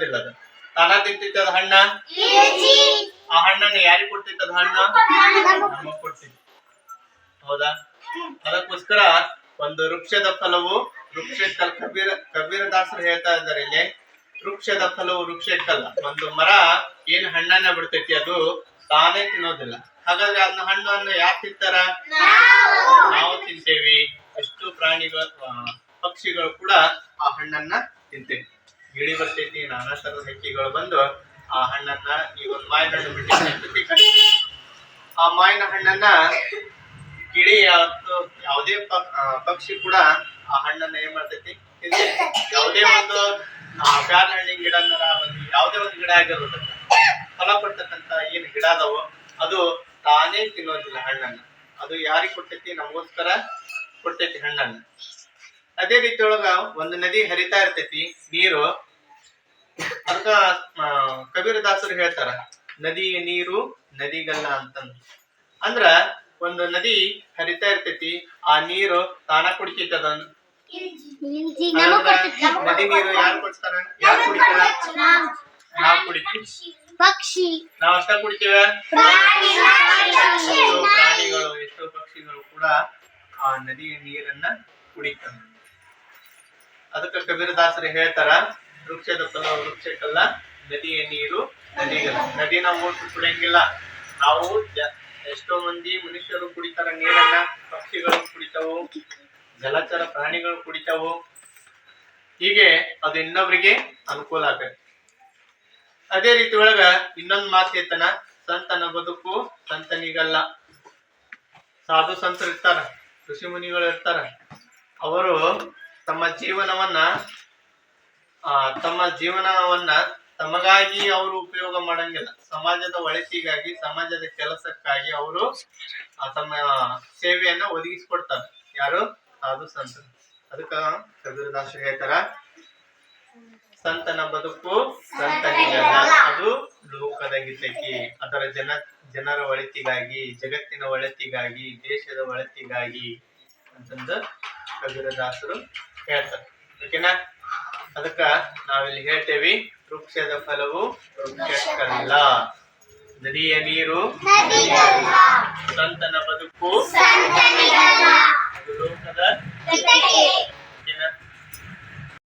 ತಿನ್ನೋದಿಲ್ಲ ಅದು. ತಾನ ತಿಂತಿತ್ತದ ಹಣ್ಣ. ಆ ಹಣ್ಣನ್ನು ಯಾರಿಗೆ ಕೊಡ್ತಿತ್ತದ ಹಣ್ಣು? ನಮಗ್ ಕೊಡ್ತಿತ್ತು. ಹೌದಾ? ಅದಕ್ಕೋಸ್ಕರ ಒಂದು ವೃಕ್ಷದ ಫಲವು ವೃಕ್ಷಕ್ಕಲ್ಲ. ಕಬೀರದಾಸರು ಹೇಳ್ತಾ ಇದ್ದಾರೆ ಇಲ್ಲಿ, ವೃಕ್ಷದ ಫಲವು ವೃಕ್ಷಕ್ಕಲ್ಲ. ಒಂದು ಮರ ಏನ್ ಹಣ್ಣನ್ನ ಬಿಡ್ತೈತಿ ಅದು ತಾನೇ ತಿನ್ನೋದಿಲ್ಲ. ಹಾಗಾದ್ರೆ ಅದನ್ನ ಹಣ್ಣನ್ನು ಯಾರು ತಿಂತಾರ? ನಾವು ತಿಂತೇವಿ. ಎಷ್ಟು ಪ್ರಾಣಿಗಳು ಪಕ್ಷಿಗಳು ಕೂಡ ಆ ಹಣ್ಣನ್ನ ತಿಂತೇವಿ. ಗಿಳಿ ಬರ್ತೈತಿ, ನಾನಾ ತರದ ಹಕ್ಕಿಗಳು ಬಂದು ಆ ಹಣ್ಣನ್ನ, ಈ ಒಂದು ಮಾವಿನ ಹಣ್ಣು ಬಿಟ್ಟಿರ್ತೈತಿ, ಆ ಮಾವಿನ ಹಣ್ಣನ್ನ ಗಿಳಿ ಯಾವುದೇ ಪಕ್ಷಿ ಕೂಡ ಆ ಹಣ್ಣನ್ನ ಏನ್ ಮಾಡ್ತೈತಿ? ತಿಂತೈತಿ. ಯಾವುದೇ ಒಂದು ಪ್ಯಾರ್ಲ ಹಣ್ಣಿನ ಗಿಡ ಬಂದು ಯಾವುದೇ ಒಂದು ಗಿಡ ಆಗಿರೋದನ್ನ ಫಲ ಕೊಡ್ತಕ್ಕಂತ ಏನ್ ಗಿಡ ಅದಾವೋ ಅದು ತಾನೇ ತಿನ್ನೋದಿಲ್ಲ ಹಣ್ಣನ್ನ. ಅದು ಯಾರಿಗೆ ಕೊಡ್ತೈತಿ? ನಮಗೋಸ್ಕರ ಕೊಡ್ತೈತಿ ಹಣ್ಣನ್ನ. ಅದೇ ರೀತಿ ಒಳಗ ಒಂದು ನದಿ ಹರಿತಾ ಇರ್ತೈತಿ, ನೀರು. ಅದಕ್ಕ ಕಬೀರದಾಸರು ಹೇಳ್ತಾರ, ನದಿಯ ನೀರು ನದಿಗಲ್ಲ ಅಂತಂದು. ಅಂದ್ರ ಒಂದು ನದಿ ಹರಿತಾ ಇರ್ತೈತಿ, ಆ ನೀರು ತಾನ ಕುಡಿತೈತದ. ನದಿ ನೀರು ಯಾರು ಕೊಡ್ತಾರ? ಯಾರು ಕುಡಿತಾರ? ನಾವು ಕುಡಿತೀವಿ. ಪಕ್ಷಿ ನಾವ್ ಅಷ್ಟ ಕುಡಿತೀವ? ಪ್ರಾಣಿಗಳು, ಎಷ್ಟೋ ಪಕ್ಷಿಗಳು ಕೂಡ ಆ ನದಿಯ ನೀರನ್ನ ಕುಡಿತಾವೆ. ಅದಕ್ಕೆ ಕಬೀರದಾಸರು ಹೇಳ್ತಾರ, ವೃಕ್ಷದ ಫಲ ವೃಕ್ಷಕ್ಕಲ್ಲ, ನದಿಯ ನೀರು ನದಿಗಲ್ಲ. ನದಿ ನಾವು ಓಟು ಕುಡಿಯಂಗಿಲ್ಲ. ನಾವು ಎಷ್ಟೋ ಮಂದಿ ಮನುಷ್ಯರು ಕುಡಿತಾರ ನೀರನ್ನ, ಪಕ್ಷಿಗಳು ಕುಡಿತಾವು, ಜಲಚರ ಪ್ರಾಣಿಗಳು ಕುಡಿತಾವು. ಹೀಗೆ ಅದು ಇನ್ನೊಬ್ರಿಗೆ ಅನುಕೂಲ ಆಗತ್ತೆ. ಅದೇ ರೀತಿ ಒಳಗ ಇನ್ನೊಂದು ಮಾತೇತನ, ಸಂತನ ಬದುಕು ಸಂತನಿಗಲ್ಲ. ಸಾಧು ಸಂತರು ಇರ್ತಾರ, ಋಷಿ ಮುನಿಗಳು ಇರ್ತಾರ. ಅವರು ತಮ್ಮ ಜೀವನವನ್ನ ತಮಗಾಗಿ ಅವರು ಉಪಯೋಗ ಮಾಡಂಗಿಲ್ಲ. ಸಮಾಜದ ಒಳಿತಿಗಾಗಿ, ಸಮಾಜದ ಕೆಲಸಕ್ಕಾಗಿ ಅವರು ತಮ್ಮ ಸೇವೆಯನ್ನ ಒದಗಿಸಿಕೊಡ್ತಾರೆ. ಯಾರು? ಸಾಧು ಸಂತರು. ಅದಕ್ಕ ಕಬೀರದಾಸರು ಹೇಳ್ತಾರ, ಸಂತನ ಬದುಕು ಸಂತನಿಗಲ್ಲ, ಅದು ಲೋಕದ ಹಿತಕ್ಕೆ, ಅದರ ಜನರ ಒಳಿತಿಗಾಗಿ, ಜಗತ್ತಿನ ಒಳಿತಿಗಾಗಿ, ದೇಶದ ಒಳಿತಿಗಾಗಿ ಅಂತಂದು ಕಬೀರದಾಸರು ಹೇಳ್ತಾರೆ. ಓಕೆನಾ? ಅದಕ್ಕ ನಾವಿಲ್ಲಿ ಹೇಳ್ತೇವಿ, ವೃಕ್ಷದ ಫಲವು ವೃಕ್ಷಕ್ಕಲ್ಲ, ನದಿಯ ನೀರು ಸಂತನ ಬದುಕು ಅದು ಲೋಕದ